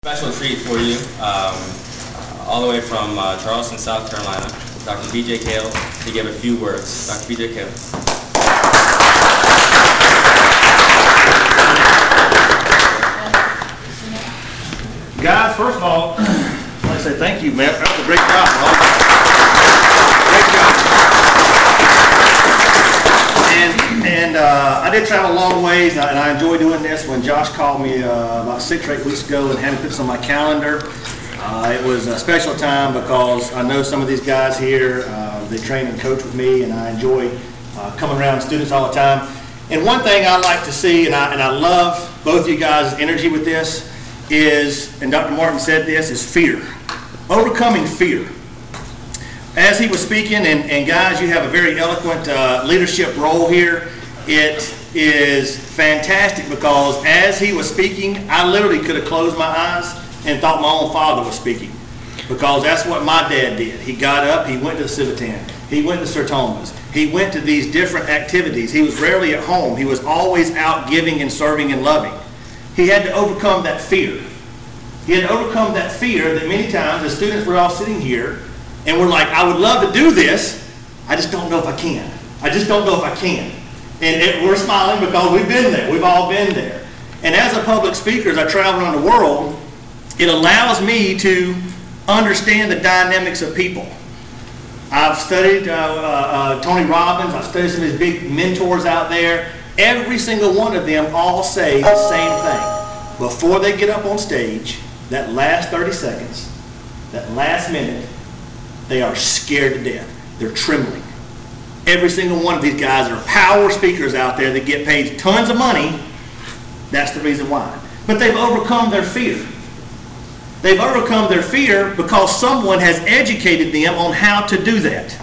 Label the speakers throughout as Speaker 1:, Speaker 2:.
Speaker 1: Special treat for you, all the way from Charleston, South Carolina, Dr. B.J. Kale. He gave a few words. Dr. B.J. Kale.
Speaker 2: Guys, first of all, I'd like to say thank you, man. That was a great job. Great job. And I did travel a long ways, and I enjoy doing this. When Josh called me about 6 or 8 weeks ago and had me put this on my calendar, it was a special time because I know some of these guys here. They train and coach with me, and I enjoy coming around students all the time. And one thing I like to see, and I love both of you guys' energy with this, is, and Dr. Martin said this, is fear. Overcoming fear. As he was speaking, and guys, you have a very eloquent leadership role here. It is fantastic because as he was speaking, I literally could have closed my eyes and thought my own father was speaking, because that's what my dad did. He got up, he went to the Civitan, he went to Sertomas, he went to these different activities. He was rarely at home. He was always out giving and serving and loving. He had to overcome that fear. He had to overcome that fear that many times as students we're all sitting here and we're like, I would love to do this, I just don't know if I can. I just don't know if I can. And we're smiling because we've been there. We've all been there. And as a public speaker, as I travel around the world, it allows me to understand the dynamics of people. I've studied Tony Robbins. I've studied some of his big mentors out there. Every single one of them all say the same thing. Before they get up on stage, that last 30 seconds, that last minute, they are scared to death. They're trembling. Every single one of these guys are power speakers out there that get paid tons of money. That's the reason why. But they've overcome their fear. They've overcome their fear because someone has educated them on how to do that.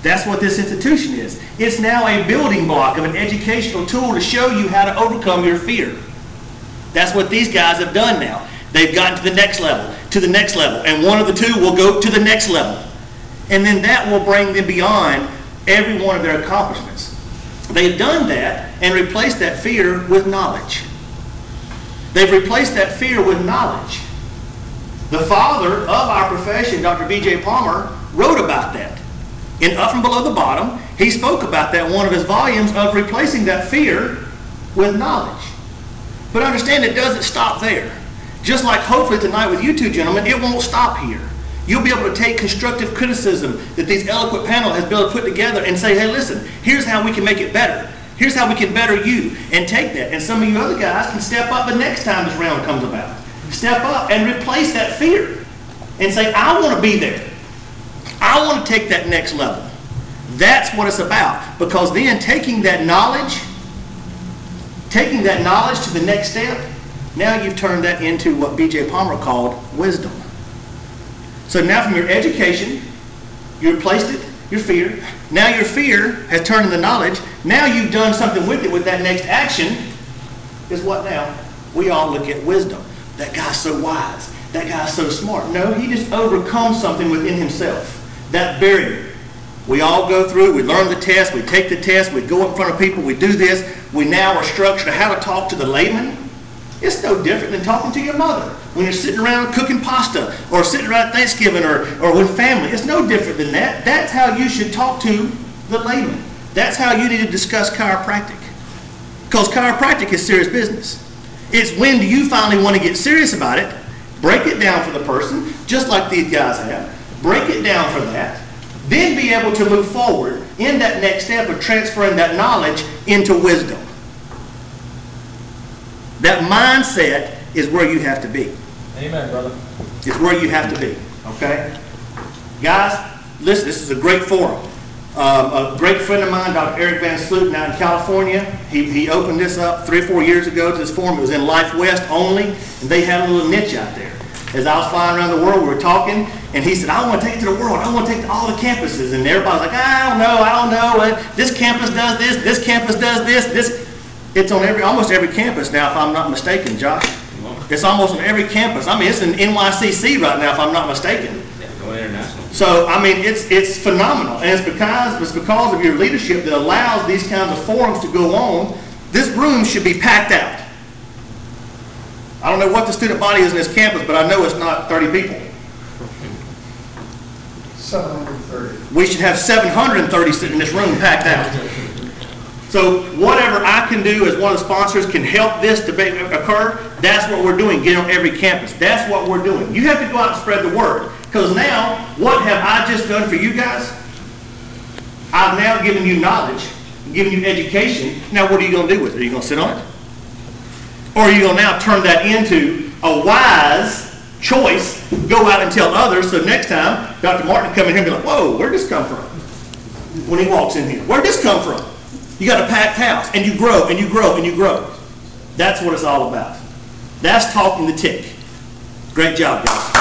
Speaker 2: That's what this institution is. It's now a building block of an educational tool to show you how to overcome your fear. That's what these guys have done now. They've gotten to the next level, and one of the two will go to the next level. And then that will bring them beyond every one of their accomplishments. They've done that and replaced that fear with knowledge. They've replaced that fear with knowledge. The father of our profession, Dr. B.J. Palmer, wrote about that. In Up From Below the Bottom, he spoke about that in one of his volumes of replacing that fear with knowledge. But understand, it doesn't stop there. Just like hopefully tonight with you two gentlemen, it won't stop here. You'll be able to take constructive criticism that these eloquent panel has been able to put together and say, hey, listen, here's how we can make it better. Here's how we can better you, and take that. And some of you other guys can step up the next time this round comes about. Step up and replace that fear and say, I want to be there. I want to take that next level. That's what it's about. Because then taking that knowledge to the next step, now you've turned that into what B.J. Palmer called wisdom. So now from your education, you replaced it, your fear. Now your fear has turned into knowledge. Now you've done something with it with that next action. Is what now? We all look at wisdom. That guy's so wise. That guy's so smart. No, he just overcome something within himself. That barrier. We all go through, we learn the test, we take the test, we go in front of people, we do this. We now are structured how to talk to the layman. It's no different than talking to your mother when you're sitting around cooking pasta or sitting around at Thanksgiving or with family. It's no different than that. That's how you should talk to the layman. That's how you need to discuss chiropractic. Because chiropractic is serious business. It's when do you finally want to get serious about it, break it down for the person, just like these guys have, break it down for that, then be able to move forward in that next step of transferring that knowledge into wisdom. That mindset is where you have to be.
Speaker 1: Amen, brother.
Speaker 2: It's where you have to be, okay? Guys, listen, this is a great forum. A great friend of mine, Dr. Eric Van Sluten out in California, he opened this up 3 or 4 years ago to this forum. It was in Life West only, and they had a little niche out there. As I was flying around the world, we were talking, and he said, I want to take it to the world. I want to take it to all the campuses. And everybody's like, I don't know. This campus does this campus does this. It's on almost every campus now, if I'm not mistaken, Josh. It's almost on every campus. I mean, it's in NYCC right now, if I'm not mistaken.
Speaker 1: Yeah, going international.
Speaker 2: So, I mean, it's phenomenal. And it's because of your leadership that allows these kinds of forums to go on. This room should be packed out. I don't know what the student body is in this campus, but I know it's not 30 people.
Speaker 3: 730.
Speaker 2: We should have 730 sitting in this room packed out. So whatever I can do as one of the sponsors can help this debate occur, that's what we're doing, get on every campus. That's what we're doing. You have to go out and spread the word. Because now, what have I just done for you guys? I've now given you knowledge, given you education. Now what are you going to do with it? Are you going to sit on it? Or are you going to now turn that into a wise choice, go out and tell others, so next time Dr. Martin come in here and be like, whoa, where'd this come from? When he walks in here, where'd this come from? You got a packed house, and you grow, and you grow, and you grow. That's what it's all about. That's talking the TIC. Great job, guys.